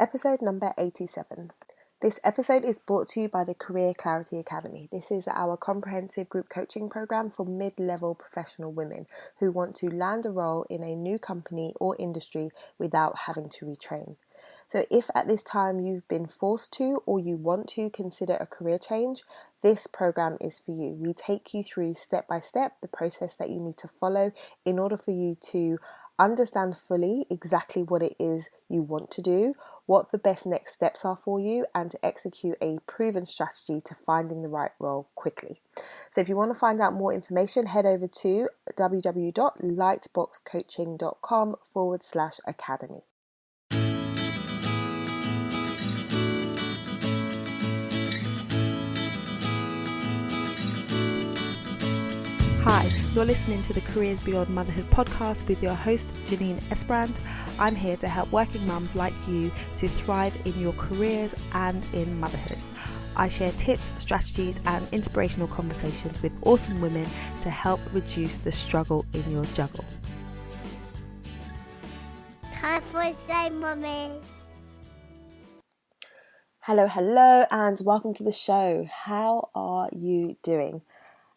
episode number 87. This episode is brought to you by the Career Clarity Academy. This is our comprehensive group coaching program for mid-level professional women who want to land a role in a new company or industry without having to retrain. So if at this time you've been forced to or you want to consider a career change, this program is for you. We take you through step by step the process that you need to follow in order for you to understand fully exactly what it is you want to do, what the best next steps are for you, and to execute a proven strategy to finding the right role quickly. So if you want to find out more information, head over to www.lightboxcoaching.com/academy. Hi, you're listening to the Careers Beyond Motherhood podcast with your host, Janine Esbrand. I'm here to help working mums like you to thrive in your careers and in motherhood. I share tips, strategies, and inspirational conversations with awesome women to help reduce the struggle in your juggle. Time for a say, Mummy. Hello, and welcome to the show. How are you doing?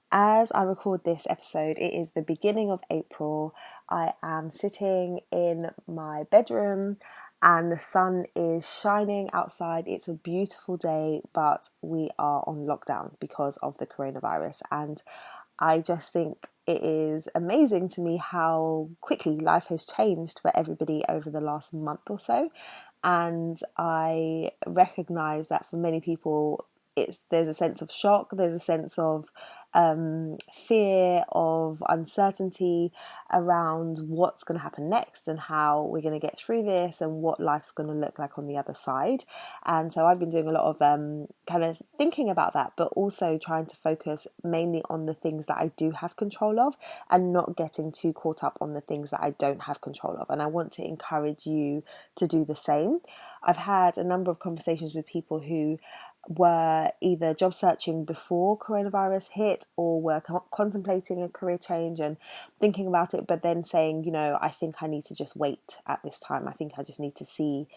As I record this episode, it is the beginning of April. I am sitting in my bedroom and the sun is shining outside. It's a beautiful day, but we are on lockdown because of the coronavirus. And I just think it is amazing to me how quickly life has changed for everybody over the last month or so. And I recognize that for many people, there's a sense of shock, there's a sense of fear, of uncertainty around what's going to happen next and how we're going to get through this and what life's going to look like on the other side. And so I've been doing a lot of kind of thinking about that, but also trying to focus mainly on the things that I do have control of and not getting too caught up on the things that I don't have control of. And I want to encourage you to do the same. I've had a number of conversations with people who were either job searching before coronavirus hit or were contemplating a career change and thinking about it, but then saying, I think I need to just wait at this time. I think I just need to see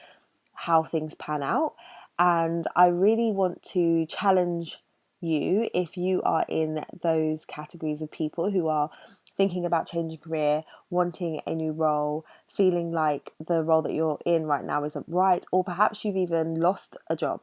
how things pan out. And I really want to challenge you, if you are in those categories of people who are thinking about changing career, wanting a new role, feeling like the role that you're in right now isn't right, or perhaps you've even lost a job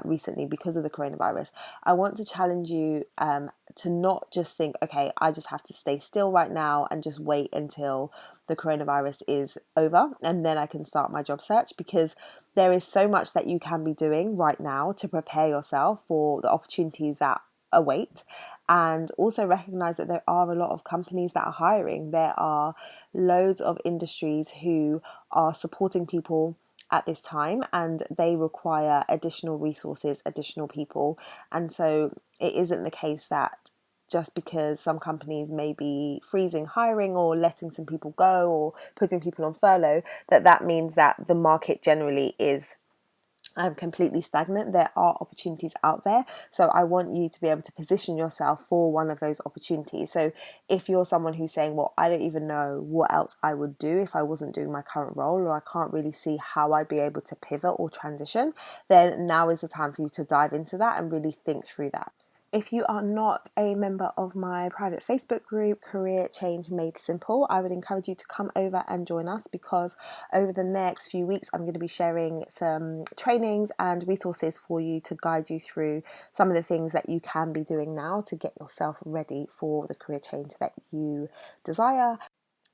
recently because of the coronavirus. I want to challenge you to not just think, okay, I just have to stay still right now and just wait until the coronavirus is over and then I can start my job search, because there is so much that you can be doing right now to prepare yourself for the opportunities that await, and also recognize that there are a lot of companies that are hiring. There are loads of industries who are supporting people at this time, and they require additional resources, additional people. And so it isn't the case that just because some companies may be freezing hiring or letting some people go or putting people on furlough, that means that the market generally is completely stagnant. There are opportunities out there. So I want you to be able to position yourself for one of those opportunities. So if you're someone who's saying, well, I don't even know what else I would do if I wasn't doing my current role, or I can't really see how I'd be able to pivot or transition, then now is the time for you to dive into that and really think through that. If you are not a member of my private Facebook group, Career Change Made Simple, I would encourage you to come over and join us, because over the next few weeks, I'm going to be sharing some trainings and resources for you to guide you through some of the things that you can be doing now to get yourself ready for the career change that you desire,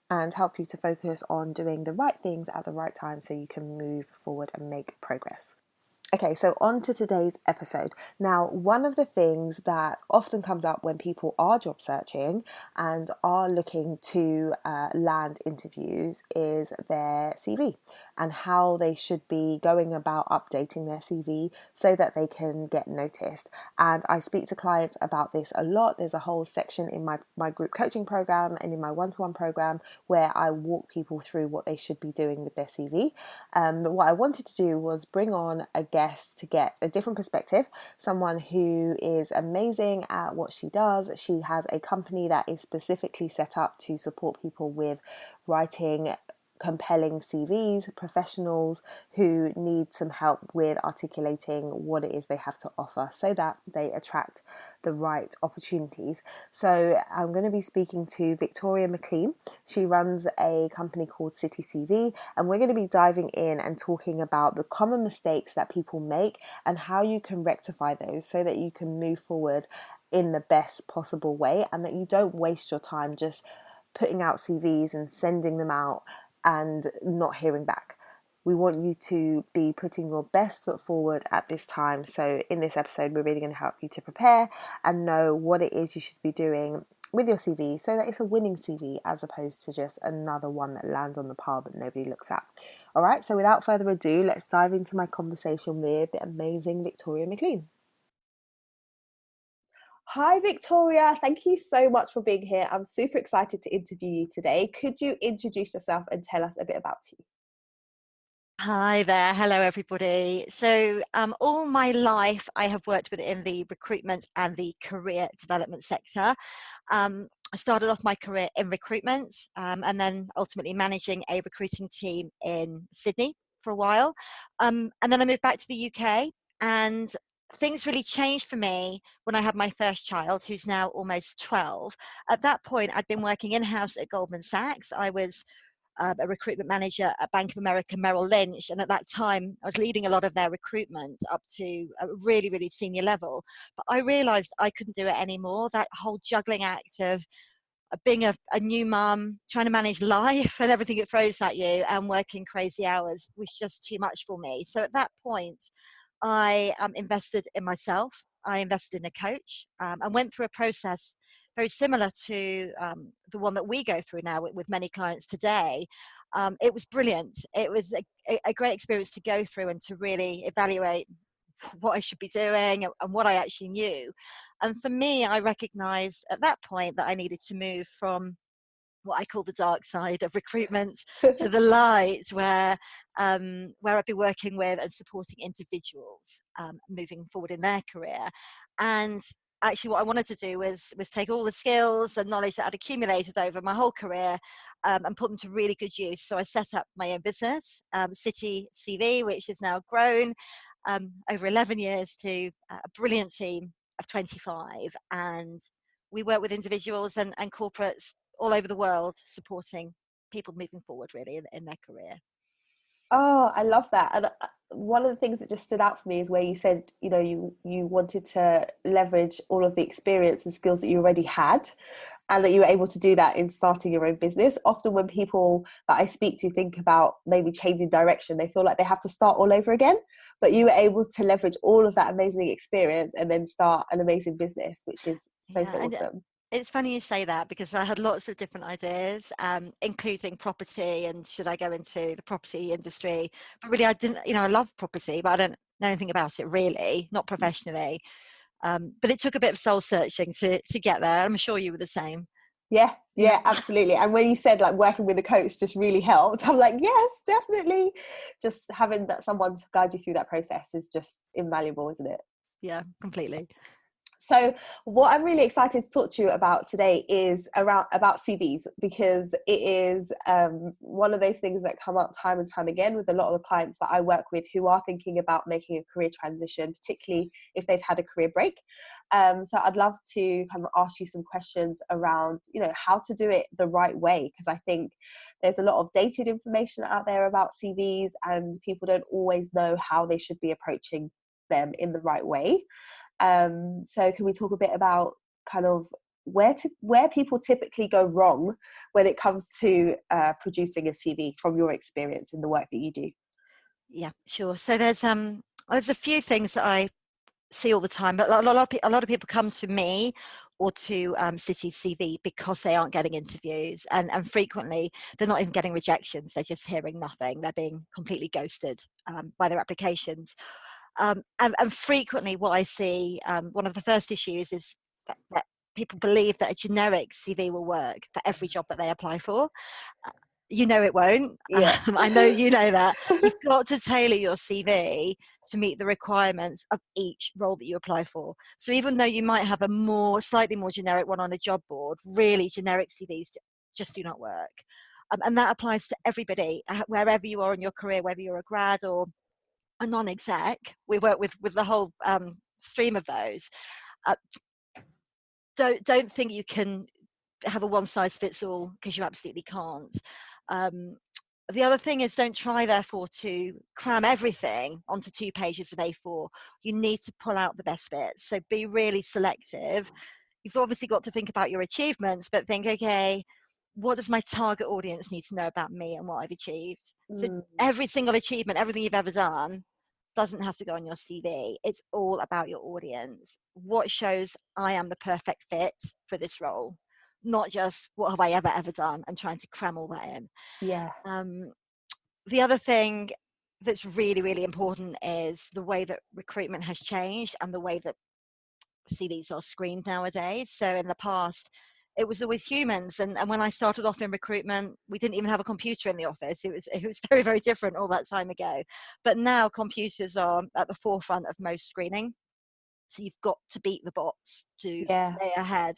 and help you to focus on doing the right things at the right time so you can move forward and make progress. Okay, so on to today's episode. Now, one of the things that often comes up when people are job searching and are looking to land interviews is their CV and how they should be going about updating their CV so that they can get noticed. And I speak to clients about this a lot. There's a whole section in my group coaching program and in my one-to-one program where I walk people through what they should be doing with their CV. But what I wanted to do was bring on a guest to get a different perspective, someone who is amazing at what she does. She has a company that is specifically set up to support people with writing compelling CVs, professionals who need some help with articulating what it is they have to offer so that they attract the right opportunities. So I'm going to be speaking to Victoria Mclean. She runs a company called City CV, and we're going to be diving in and talking about the common mistakes that people make and how you can rectify those so that you can move forward in the best possible way and that you don't waste your time just putting out CVs and sending them out and not hearing back. We want you to be putting your best foot forward at this time. So in this episode, we're really going to help you to prepare and know what it is you should be doing with your CV so that it's a winning CV as opposed to just another one that lands on the pile that nobody looks at. All right, so without further ado, let's dive into my conversation with the amazing Victoria Mclean. Hi, Victoria. Thank you so much for being here. I'm super excited to interview you today. Could you introduce yourself and tell us a bit about you? Hi there. Hello, everybody. So all my life, I have worked within the recruitment and the career development sector. I started off my career in recruitment and then ultimately managing a recruiting team in Sydney for a while. And then I moved back to the UK, and things really changed for me when I had my first child, who's now almost 12. At that point, I'd been working in-house at Goldman Sachs. I was a recruitment manager at Bank of America Merrill Lynch, and at that time I was leading a lot of their recruitment up to a really, really senior level. But I realized I couldn't do it anymore. That whole juggling act of being a new mum, trying to manage life and everything it throws at you, and working crazy hours was just too much for me. So at that point, I invested in myself. I invested in a coach and went through a process very similar to the one that we go through now with many clients today. It was brilliant. It was a great experience to go through and to really evaluate what I should be doing and what I actually knew. And for me, I recognized at that point that I needed to move from what I call the dark side of recruitment to the light, where I'd be working with and supporting individuals moving forward in their career. And actually, what I wanted to do was take all the skills and knowledge that I'd accumulated over my whole career and put them to really good use. So I set up my own business, City CV, which has now grown over 11 years to a brilliant team of 25. And we work with individuals and corporates all over the world, supporting people moving forward really in their career. Oh, I love that. And one of the things that just stood out for me is where you said, you wanted to leverage all of the experience and skills that you already had, and that you were able to do that in starting your own business. Often when people that I speak to think about maybe changing direction, they feel like they have to start all over again. But you were able to leverage all of that amazing experience and then start an amazing business, which is so awesome. It's funny you say that, because I had lots of different ideas, including property and should I go into the property industry. But really, I didn't, I love property, but I don't know anything about it really, not professionally. But it took a bit of soul searching to get there. I'm sure you were the same. Yeah, absolutely. And when you said like working with a coach just really helped, I'm like, yes, definitely. Just having that someone to guide you through that process is just invaluable, isn't it? Yeah, completely. So what I'm really excited to talk to you about today is about CVs, because it is one of those things that come up time and time again with a lot of the clients that I work with who are thinking about making a career transition, particularly if they've had a career break. So I'd love to kind of ask you some questions around, how to do it the right way, because I think there's a lot of dated information out there about CVs and people don't always know how they should be approaching them in the right way. So can we talk a bit about kind of where people typically go wrong when it comes to producing a CV from your experience in the work that you do? Yeah, sure. So there's a few things that I see all the time, but a lot of people come to me or to City CV because they aren't getting interviews, and frequently they're not even getting rejections. They're just hearing nothing. They're being completely ghosted by their applications. And frequently what I see, one of the first issues is that people believe that a generic CV will work for every job that they apply for. It won't. Yeah. I know you know that. You've got to tailor your CV to meet the requirements of each role that you apply for. So even though you might have a slightly more generic one on a job board, really generic CVs just do not work. And that applies to everybody, wherever you are in your career, whether you're a grad or a non-exec. We work with the whole stream of those. Uh, don't think you can have a one size fits all, because you absolutely can't. The other thing is, don't try therefore to cram everything onto 2 pages of A4. You need to pull out the best bits. So be really selective. You've obviously got to think about your achievements, but think, okay, what does my target audience need to know about me and what I've achieved? So every single achievement, everything you've ever done, doesn't have to go on your CV. It's all about your audience. What shows I am the perfect fit for this role, not just what have I ever done, and trying to cram all that in. Yeah. The other thing that's really, really important is the way that recruitment has changed and the way that CVs are screened nowadays. So in the past, it was always humans, and when I started off in recruitment, we didn't even have a computer in the office. It was very, very different all that time ago. But now computers are at the forefront of most screening, so you've got to beat the bots to Yeah. stay ahead,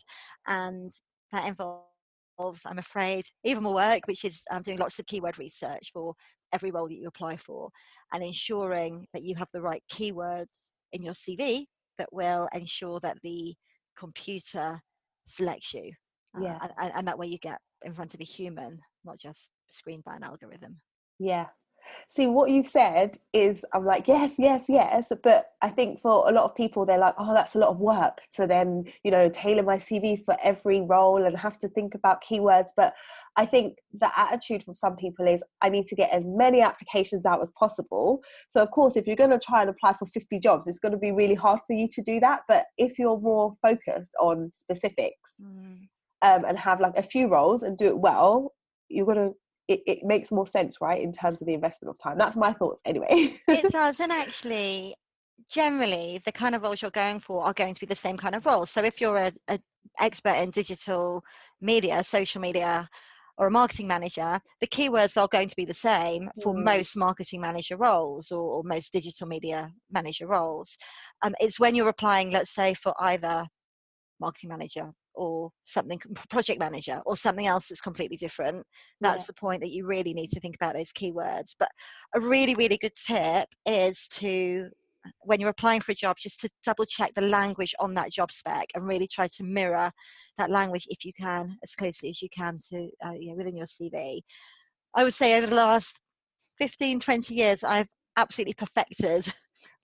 and that involves, I'm afraid, even more work, which is doing lots of keyword research for every role that you apply for, and ensuring that you have the right keywords in your CV that will ensure that the computer selects you, Yeah. and that way you get in front of a human, not just screened by an algorithm. Yeah. See, what you've said is, I'm like, yes, yes, yes. But I think for a lot of people, they're like, oh, that's a lot of work to then, tailor my CV for every role and have to think about keywords. But I think the attitude from some people is, I need to get as many applications out as possible. So of course, if you're going to try and apply for 50 jobs, it's going to be really hard for you to do that. But if you're more focused on specifics, and have like a few roles and do it well, you're going to, it makes more sense, right, in terms of the investment of time. That's my thoughts anyway. It does, and actually, generally, the kind of roles you're going for are going to be the same kind of roles. So if you're a expert in digital media, social media, or a marketing manager, the keywords are going to be the same for most marketing manager roles, or most digital media manager roles. It's when you're applying, let's say, for either marketing manager or something, project manager, or something else that's completely different, that's the point that you really need to think about those keywords. But a really, really good tip is to, when you're applying for a job, just to double check the language on that job spec and really try to mirror that language, if you can, as closely as you can to within your CV. I would say over the last 15, 20 years, I've absolutely perfected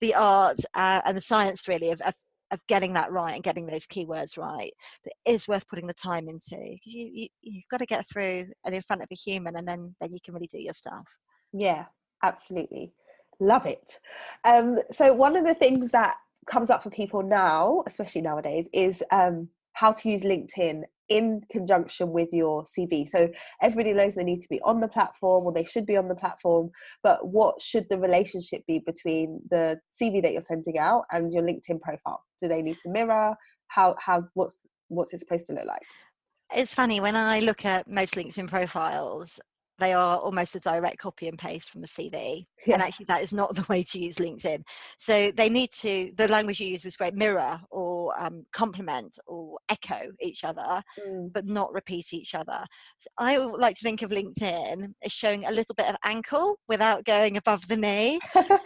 the art and the science, really, of getting that right and getting those keywords right. But it is worth putting the time into. You've got to get through and in front of a human, and then you can really do your stuff. Yeah, absolutely. Love it. So one of the things that comes up for people now, especially nowadays, is how to use LinkedIn in conjunction with your CV. So everybody knows they need to be on the platform, or they should be on the platform, but what should the relationship be between the CV that you're sending out and your LinkedIn profile? Do they need to mirror? What's it supposed to look like? It's funny, when I look at most LinkedIn profiles, they are almost a direct copy and paste from a CV. Yeah. And actually, that is not the way to use LinkedIn. So they need to, the language you use was great, mirror or complement or echo each other, but not repeat each other. So I like to think of LinkedIn as showing a little bit of ankle without going above the knee.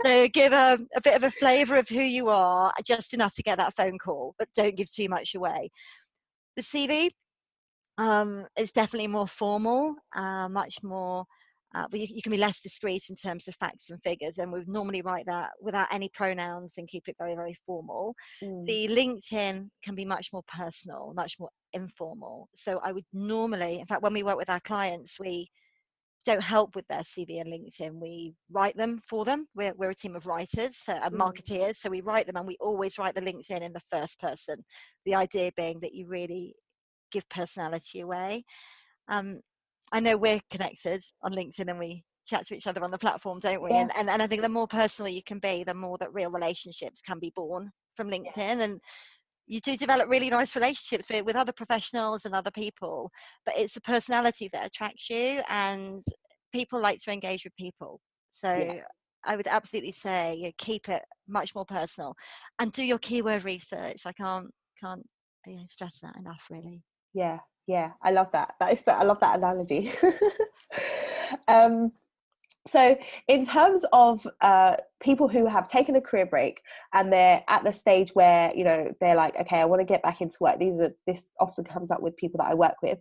So give a bit of a flavour of who you are, just enough to get that phone call, but don't give too much away. The CV, it's definitely more formal, much more, but you can be less discreet in terms of facts and figures, and we would normally write that without any pronouns and keep it very, very formal. The LinkedIn can be much more personal, much more informal. So I would normally, in fact, when we work with our clients, we don't help with their CV and LinkedIn. We write them for them. We're a team of writers and marketeers, so we write them, and we always write the LinkedIn in the first person. The idea being that you really give personality away. I know we're connected on LinkedIn and we chat to each other on the platform, don't we? Yeah. And I think the more personal you can be, the more that real relationships can be born from LinkedIn. And you do develop really nice relationships with other professionals and other people, but it's a personality that attracts you, and people like to engage with people. So I would absolutely say keep it much more personal and do your keyword research. I can't stress that enough, really. Yeah, Yeah, I love that. I love that analogy. So in terms of people who have taken a career break and they're at the stage where, you know, they're like, okay, I want to get back into work. This often comes up with people that I work with.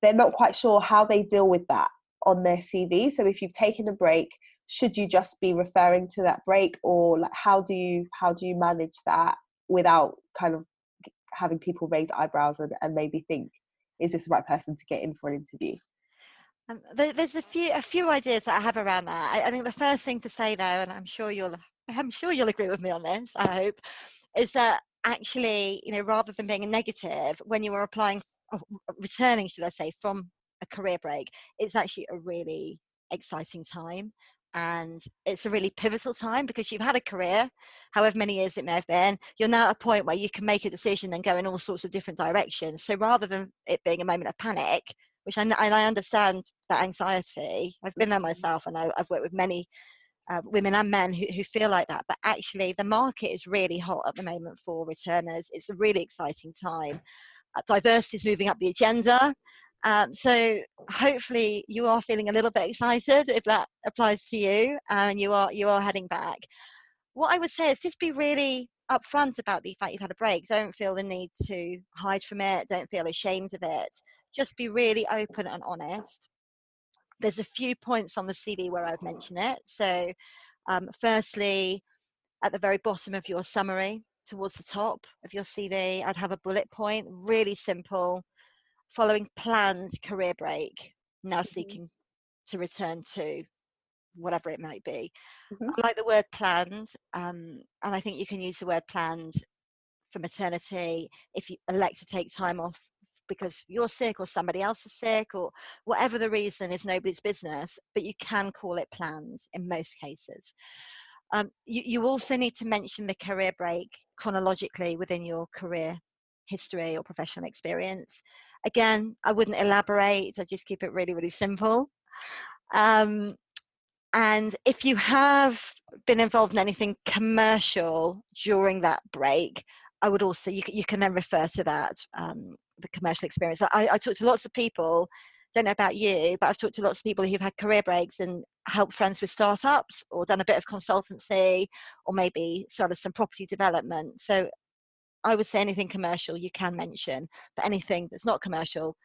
They're not quite sure how they deal with that on their CV. So if you've taken a break, should you just be referring to that break, or like how do you manage that without kind of having people raise eyebrows and maybe think, is this the right person to get in for an interview? There's a few ideas that I have around that. I think the first thing to say though, and I'm sure you'll agree with me on this, I hope, is that actually, you know, rather than being a negative, when you are applying, returning, should I say, from a career break, it's actually a really exciting time. And it's a really pivotal time because you've had a career, however many years it may have been, you're now at a point where you can make a decision and go in all sorts of different directions. So rather than it being a moment of panic, which and I understand that anxiety, I've been there myself, and I've worked with many women and men who feel like that, but actually the market is really hot at the moment for returners. It's a really exciting time. Diversity is moving up the agenda. So hopefully you are feeling a little bit excited if that applies to you and you are heading back. What I would say is just be really upfront about the fact you've had a break. Don't feel the need to hide from it. Don't feel ashamed of it. Just be really open and honest. There's a few points on the CV where I've mentioned it. So firstly, at the very bottom of your summary, towards the top of your CV, I'd have a bullet point, really simple, following planned career break, now seeking to return to whatever it might be. Mm-hmm. I like the word planned, and I think you can use the word planned for maternity if you elect to take time off because you're sick or somebody else is sick or whatever the reason is nobody's business, but you can call it planned in most cases. You also need to mention the career break chronologically within your career history or professional experience. Again, I wouldn't elaborate, I just keep it really, really simple. And if you have been involved in anything commercial during that break, I would also, you can then refer to that, the commercial experience. I talk to lots of people, don't know about you, but I've talked to lots of people who've had career breaks and helped friends with startups or done a bit of consultancy or maybe started some property development. So I would say anything commercial you can mention, but anything that's not commercial,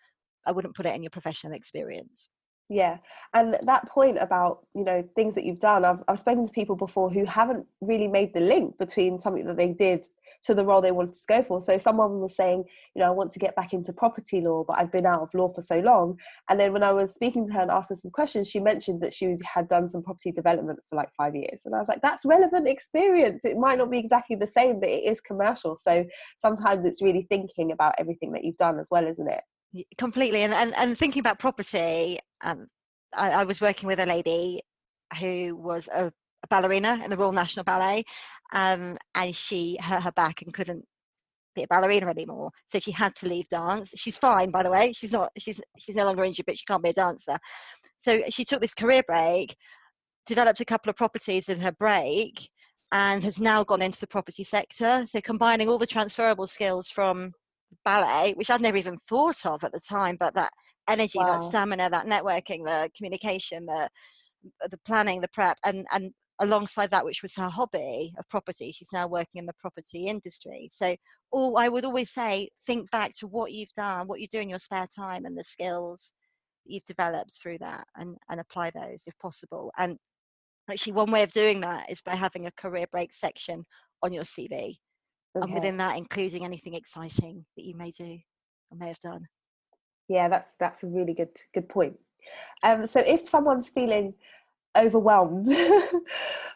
I wouldn't put it in your professional experience. Yeah, and that point about, you know, things that you've done, I've spoken to people before who haven't really made the link between something that they did to the role they wanted to go for. So someone was saying, you know, I want to get back into property law, but I've been out of law for so long. And then when I was speaking to her and asking some questions, she mentioned that she had done some property development for like 5 years. And I was like, that's relevant experience. It might not be exactly the same, but it is commercial. So sometimes it's really thinking about everything that you've done as well, isn't it? Completely. And thinking about property, I was working with a lady who was a ballerina in the Royal National Ballet, and she hurt her back and couldn't be a ballerina anymore, so she had to leave dance. She's fine, by the way. She's no longer injured, but she can't be a dancer. So she took this career break, developed a couple of properties in her break, and has now gone into the property sector. So combining all the transferable skills from ballet, which I'd never even thought of at the time, but that energy, that Wow. stamina, that networking, the communication, the planning, the prep, and alongside that, which was her hobby of property, she's now working in the property industry. So I would always say, think back to what you've done, what you do in your spare time, and the skills that you've developed through that, and apply those if possible. And actually, one way of doing that is by having a career break section on your CV, and Okay. within that, including anything exciting that you may do or may have done. Yeah, that's a really good point. So if someone's feeling overwhelmed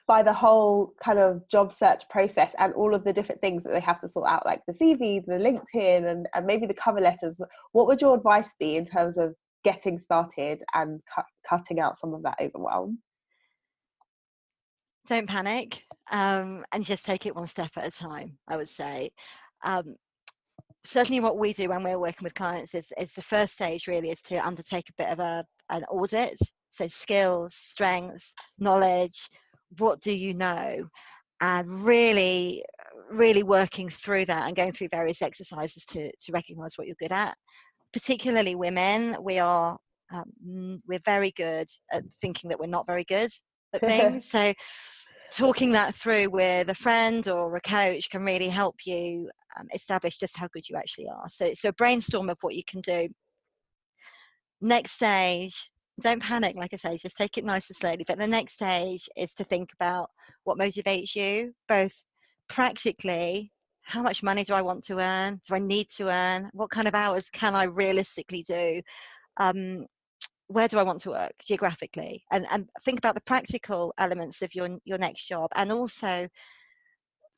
by the whole kind of job search process and all of the different things that they have to sort out, like the CV, the LinkedIn, and maybe the cover letters, what would your advice be in terms of getting started and cutting out some of that overwhelm? Don't panic, and just take it one step at a time, I would say. Certainly what we do when we're working with clients is the first stage really is to undertake a bit of an audit. So skills, strengths, knowledge, what do you know? And really, really working through that and going through various exercises to recognize what you're good at. particularly women, we're very good at thinking that we're not very good at things. So talking that through with a friend or a coach can really help you establish just how good you actually are. So brainstorm of what you can do. Next stage, don't panic, like I say, just take it nice and slowly. But the next stage is to think about what motivates you, both practically, how much money do I want to earn? Do I need to earn? What kind of hours can I realistically do? Where do I want to work geographically? And think about the practical elements of your next job. And also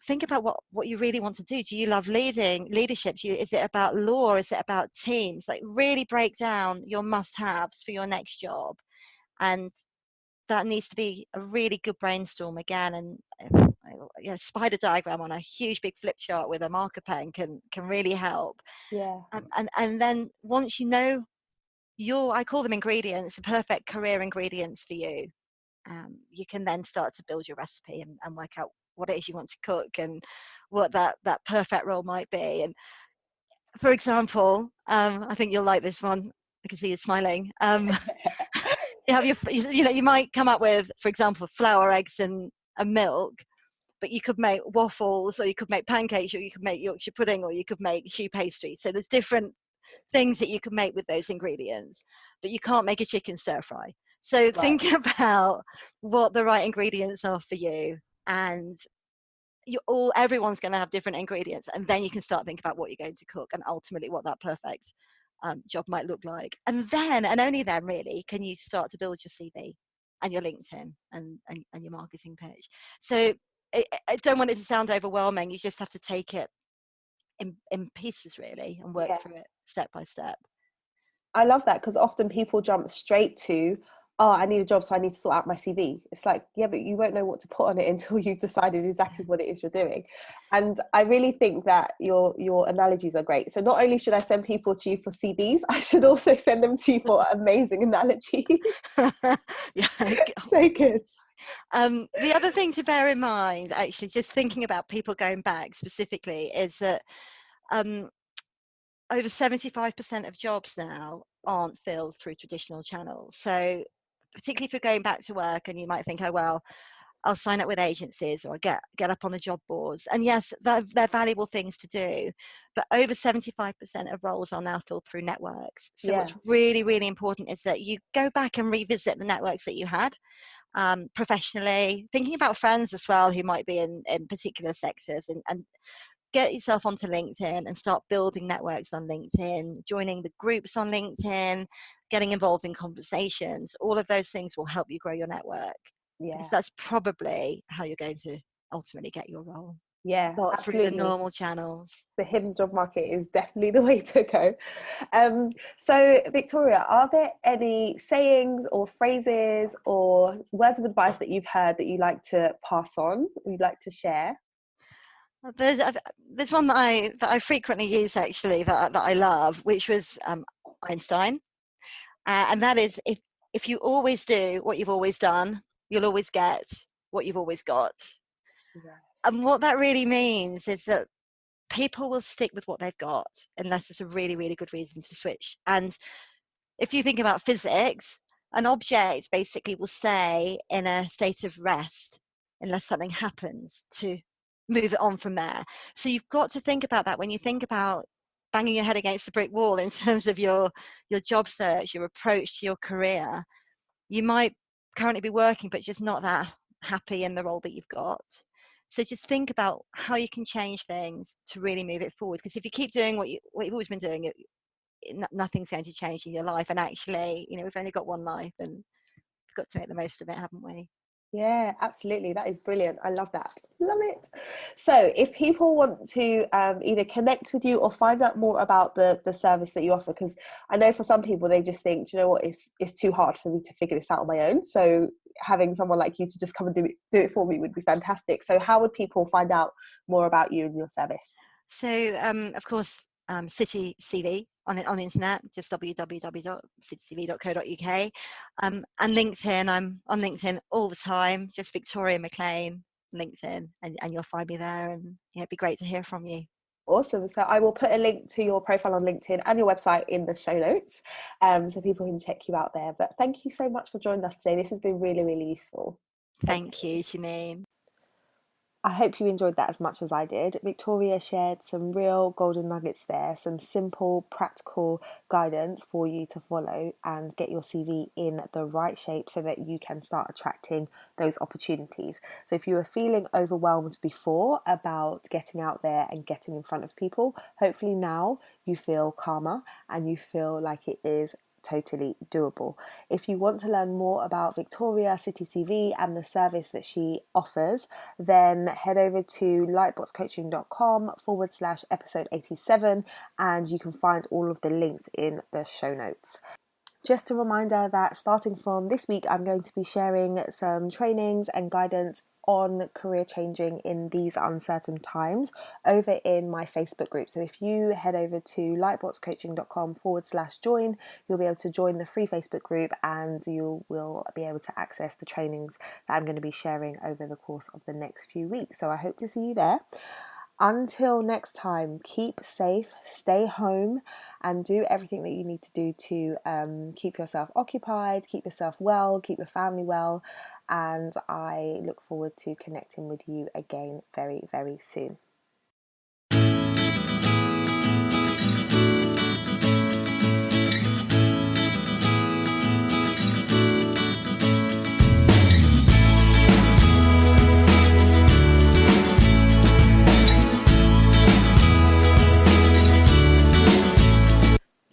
think about what you really want to do. Do you love leadership? Is it about law? Is it about teams? Like, really break down your must-haves for your next job. And that needs to be a really good brainstorm again. And spider diagram on a huge big flip chart with a marker pen can really help. Yeah. And then once you know I call them ingredients, the perfect career ingredients for you, you can then start to build your recipe and work out what it is you want to cook and what that perfect role might be. And for example, I think you'll like this one. I can see you smiling. You have you might come up with, for example, flour, eggs, and milk, but you could make waffles, or you could make pancakes, or you could make Yorkshire pudding, or you could make choux pastry. So there's different things that you can make with those ingredients, but you can't make a chicken stir fry. So think about what the right ingredients are for you, and everyone's going to have different ingredients, and then you can start thinking about what you're going to cook and ultimately what that perfect job might look like. And then, and only then, really, can you start to build your CV and your LinkedIn and your marketing page. So I don't want it to sound overwhelming. You just have to take it in pieces, really, and work through it step by step. I love that, because often people jump straight to, oh, I need a job, so I need to sort out my CV. It's like, yeah, but you won't know what to put on it until you've decided exactly what it is you're doing. And I really think that your analogies are great. So not only should I send people to you for CVs, I should also send them to you for amazing analogies. Yeah. So good. The other thing to bear in mind, actually, just thinking about people going back specifically, is that over 75% of jobs now aren't filled through traditional channels. So particularly if you're going back to work and you might think, oh, well, I'll sign up with agencies or get up on the job boards. And yes, they're valuable things to do, but over 75% of roles are now filled through networks. So what's really, really important is that you go back and revisit the networks that you had professionally, thinking about friends as well who might be in particular sectors, and get yourself onto LinkedIn and start building networks on LinkedIn, joining the groups on LinkedIn, getting involved in conversations. All of those things will help you grow your network. Because that's probably how you're going to ultimately get your role. Yeah, Not absolutely. through the normal channels. The hidden job market is definitely the way to go. So Victoria, are there any sayings or phrases or words of advice that you've heard that you like to pass on, you'd like to share? There's one that I frequently use, actually, that I love, which was Einstein. And that is, if you always do what you've always done, you'll always get what you've always got. Yeah. And what that really means is that people will stick with what they've got unless there's a really, really good reason to switch. And if you think about physics, an object basically will stay in a state of rest unless something happens to move it on from there. So you've got to think about that when you think about banging your head against a brick wall in terms of your job search, your approach to your career. You might currently be working, but just not that happy in the role that you've got. So just think about how you can change things to really move it forward. Because if you keep doing what you've always been doing, nothing's going to change in your life. And actually, we've only got one life, and we've got to make the most of it, haven't we? Yeah, absolutely. That is brilliant. I love that. Love it. So if people want to either connect with you or find out more about the service that you offer, because I know for some people, they just think, you know what, it's too hard for me to figure this out on my own. So having someone like you to just come and do it for me would be fantastic. So how would people find out more about you and your service? So, of course, City CV on the internet, just www.citycv.co.uk, and LinkedIn. I'm on LinkedIn all the time, just Victoria Mclean, LinkedIn, and you'll find me there. And it'd be great to hear from you. Awesome. So I will put a link to your profile on LinkedIn and your website in the show notes, so people can check you out there. But thank you so much for joining us today. This has been really, really useful. Thank you, Janine. I hope you enjoyed that as much as I did. Victoria shared some real golden nuggets there, some simple, practical guidance for you to follow and get your CV in the right shape so that you can start attracting those opportunities. So if you were feeling overwhelmed before about getting out there and getting in front of people, hopefully now you feel calmer and you feel like it is totally doable. If you want to learn more about Victoria City CV and the service that she offers, then head over to lightboxcoaching.com/episode 87 and you can find all of the links in the show notes. Just a reminder that starting from this week, I'm going to be sharing some trainings and guidance on career changing in these uncertain times over in my Facebook group. So if you head over to lightboxcoaching.com/join, you'll be able to join the free Facebook group and you will be able to access the trainings that I'm going to be sharing over the course of the next few weeks. So I hope to see you there. Until next time, keep safe, stay home, and do everything that you need to do to keep yourself occupied, keep yourself well, keep your family well, and I look forward to connecting with you again very, very soon.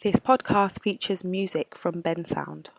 This podcast features music from Ben Sound.